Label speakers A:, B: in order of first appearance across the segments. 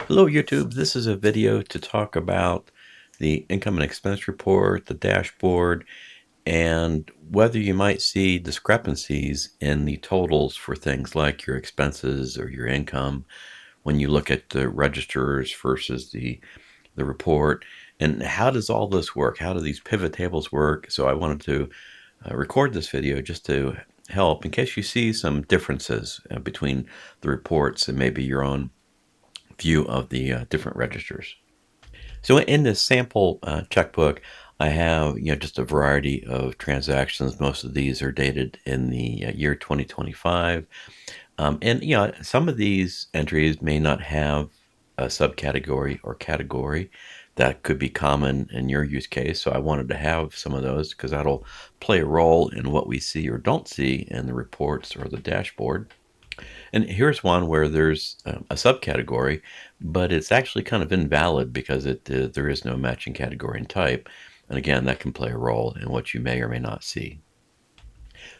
A: Hello YouTube, this is a video to talk about the income and expense report, the dashboard, and whether you might see discrepancies in the totals for things like your expenses or your income when you look at the registers versus the report. And how does all this work? How do these pivot tables work? So I wanted to record this video just to help in case you see some differences between the reports and maybe your own view of the different registers. So in this sample checkbook, I have just a variety of transactions. Most of these are dated in the year 2025, and some of these entries may not have a subcategory or category. That could be common in your use case. So I wanted to have some of those because that'll play a role in what we see or don't see in the reports or the dashboard. And here's one where there's a subcategory, but it's actually kind of invalid because there is no matching category and type. And again, that can play a role in what you may or may not see.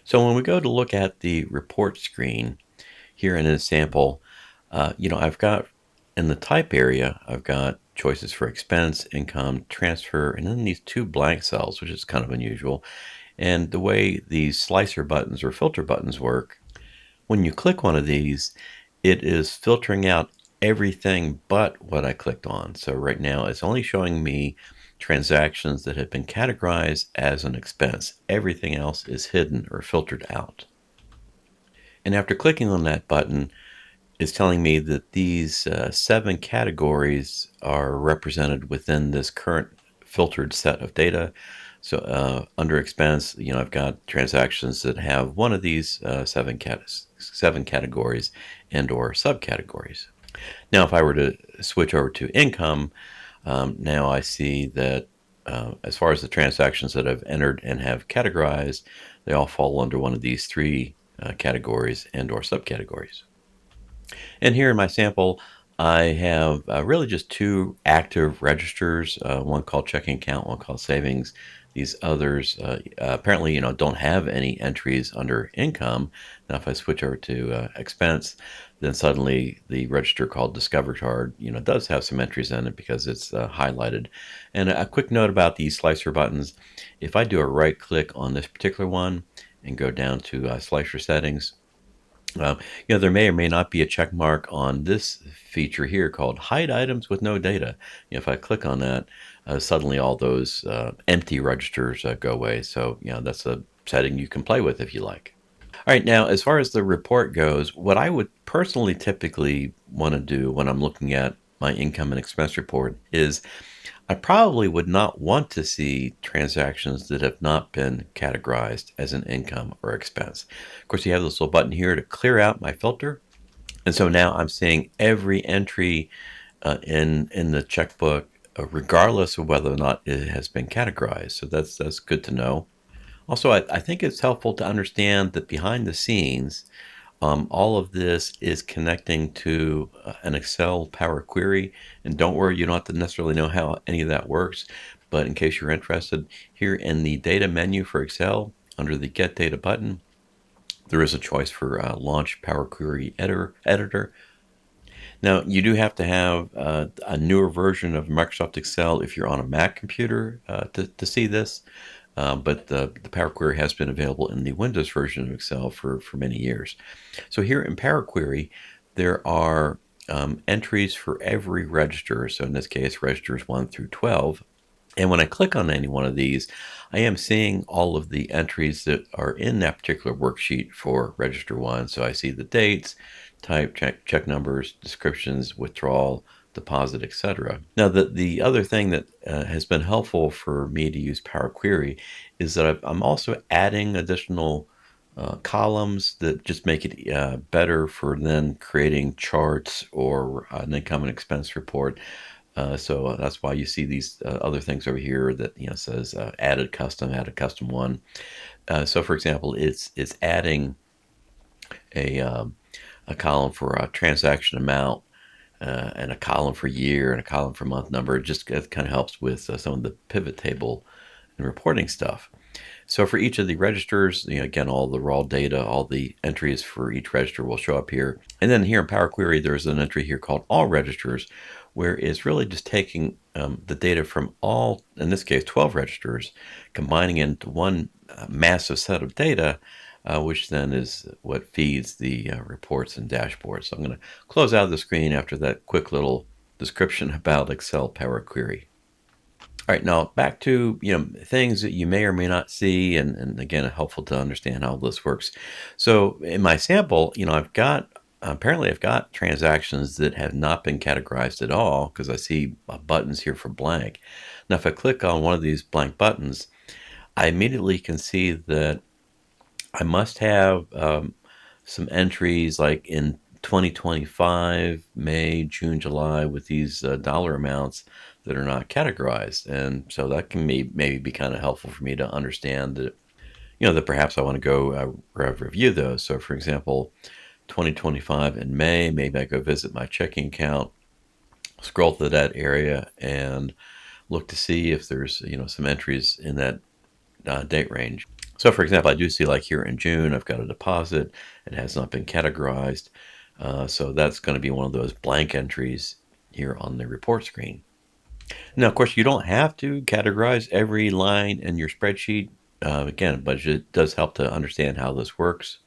A: So when we go to look at the report screen here in a sample, I've got in the type area, I've got choices for expense, income, transfer, and then these two blank cells, which is kind of unusual. And the way these slicer buttons or filter buttons work, when you click one of these, it is filtering out everything but what I clicked on. So right now it's only showing me transactions that have been categorized as an expense. Everything else is hidden or filtered out. And after clicking on that button, it's telling me that these 7 categories are represented within this current filtered set of data. So under expense, I've got transactions that have one of these 7 categories and or subcategories. Now, if I were to switch over to income, now I see that as far as the transactions that I've entered and have categorized, they all fall under one of these 3 categories and or subcategories. And here in my sample, I have really just 2 active registers, one called checking account, one called savings. These others apparently, don't have any entries under income. Now, if I switch over to expense, then suddenly the register called Discover Card, does have some entries in it because it's highlighted. And a quick note about these slicer buttons: if I do a right click on this particular one and go down to slicer settings, uh, there may or may not be a check mark on this feature here called hide items with no data. If I click on that, suddenly all those empty registers go away. So, that's a setting you can play with if you like. All right, now as far as the report goes, what I would personally typically want to do when I'm looking at my income and expense report is I probably would not want to see transactions that have not been categorized as an income or expense. Of course, you have this little button here to clear out my filter. And so now I'm seeing every entry in the checkbook, regardless of whether or not it has been categorized. So that's good to know. Also, I think it's helpful to understand that behind the scenes, all of this is connecting to an Excel Power Query. And don't worry, you don't have to necessarily know how any of that works. But in case you're interested, here in the data menu for Excel, under the Get Data button, there is a choice for Launch Power Query Editor. Now, you do have to have a newer version of Microsoft Excel if you're on a Mac computer to see this. But the Power Query has been available in the Windows version of Excel for many years. So here in Power Query, there are entries for every register. So in this case, registers 1 through 12. And when I click on any one of these, I am seeing all of the entries that are in that particular worksheet for register 1. So I see the dates, type, check numbers, descriptions, withdrawal, deposit, etc. Now, the other thing that has been helpful for me to use Power Query is that I'm also adding additional columns that just make it better for then creating charts or an income and expense report. So that's why you see these other things over here that says added custom one. So for example, it's adding a a column for a transaction amount, and a column for year and a column for month number. It just kind of helps with some of the pivot table and reporting stuff. So for each of the registers, again, all the raw data, all the entries for each register will show up here. And then here in Power Query, there's an entry here called all registers, where it's really just taking the data from all, in this case, 12 registers, combining it into one massive set of data, which then is what feeds the reports and dashboards. So I'm going to close out of the screen after that quick little description about Excel Power Query. All right, now back to things that you may or may not see, and again, helpful to understand how this works. So in my sample, I've got transactions that have not been categorized at all because I see buttons here for blank. Now, if I click on one of these blank buttons, I immediately can see that I must have some entries like in 2025, May, June, July, with these dollar amounts that are not categorized. And so that can maybe be kind of helpful for me to understand that, that perhaps I want to go review those. So for example, 2025 in May, maybe I go visit my checking account, scroll to that area and look to see if there's, some entries in that date range. So for example, I do see like here in June, I've got a deposit. It has not been categorized. So that's going to be one of those blank entries here on the report screen. Now, of course, you don't have to categorize every line in your spreadsheet. Again, but it does help to understand how this works.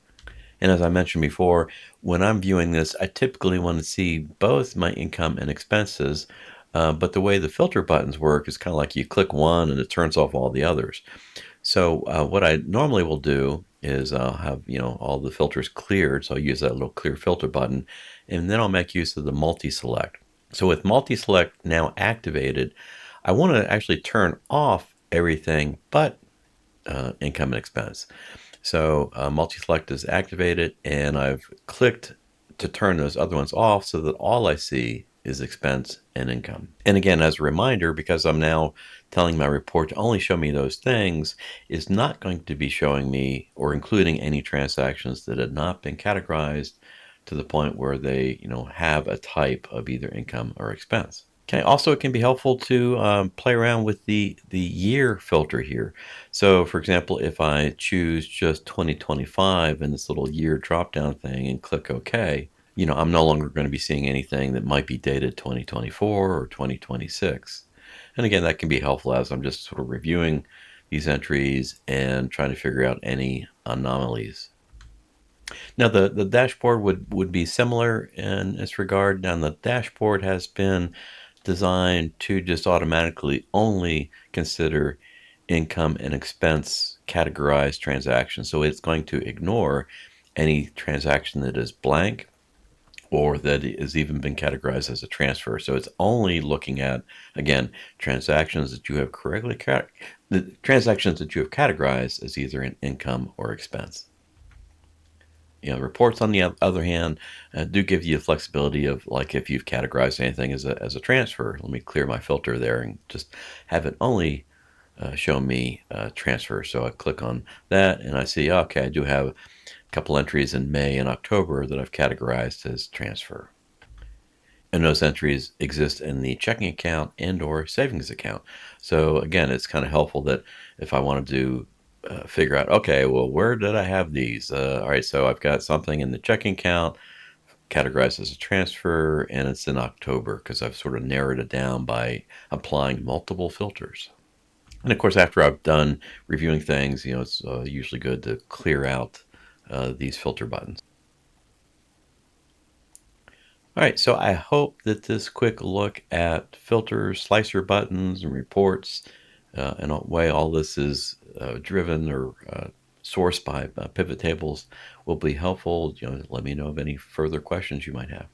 A: And as I mentioned before, when I'm viewing this, I typically want to see both my income and expenses. But the way the filter buttons work is kind of like you click one and it turns off all the others. So what I normally will do is I'll have all the filters cleared. So I'll use that little clear filter button, and then I'll make use of the multi-select. So with multi-select now activated, I want to actually turn off everything but income and expense. So multi-select is activated, and I've clicked to turn those other ones off so that all I see is expense and income. And again, as a reminder, because I'm now telling my report to only show me those things, is not going to be showing me or including any transactions that had not been categorized to the point where they, have a type of either income or expense. Okay. Also, it can be helpful to play around with the year filter here. So, for example, if I choose just 2025 in this little year drop-down thing and click OK, I'm no longer going to be seeing anything that might be dated 2024 or 2026. And again, that can be helpful as I'm just sort of reviewing these entries and trying to figure out any anomalies. Now, the dashboard would be similar in this regard. Now, the dashboard has been designed to just automatically only consider income and expense categorized transactions. So it's going to ignore any transaction that is blank or that has even been categorized as a transfer. So it's only looking at, again, transactions that you have the transactions that you have categorized as either an income or expense. Reports on the other hand do give you flexibility of like if you've categorized anything as a transfer. Let me clear my filter there and just have it only show me transfer. So I click on that and I see, okay, I do have a couple entries in May and October that I've categorized as transfer. And those entries exist in the checking account and or savings account. So again, it's kind of helpful that if I want to figure out, okay, well, where did I have these? All right, so I've got something in the checking account categorized as a transfer, and it's in October because I've sort of narrowed it down by applying multiple filters. And of course, after I've done reviewing things, it's usually good to clear out these filter buttons. All right, so I hope that this quick look at filters, slicer buttons, and reports, and the way all this is driven or sourced by pivot tables will be helpful. Let me know of any further questions you might have.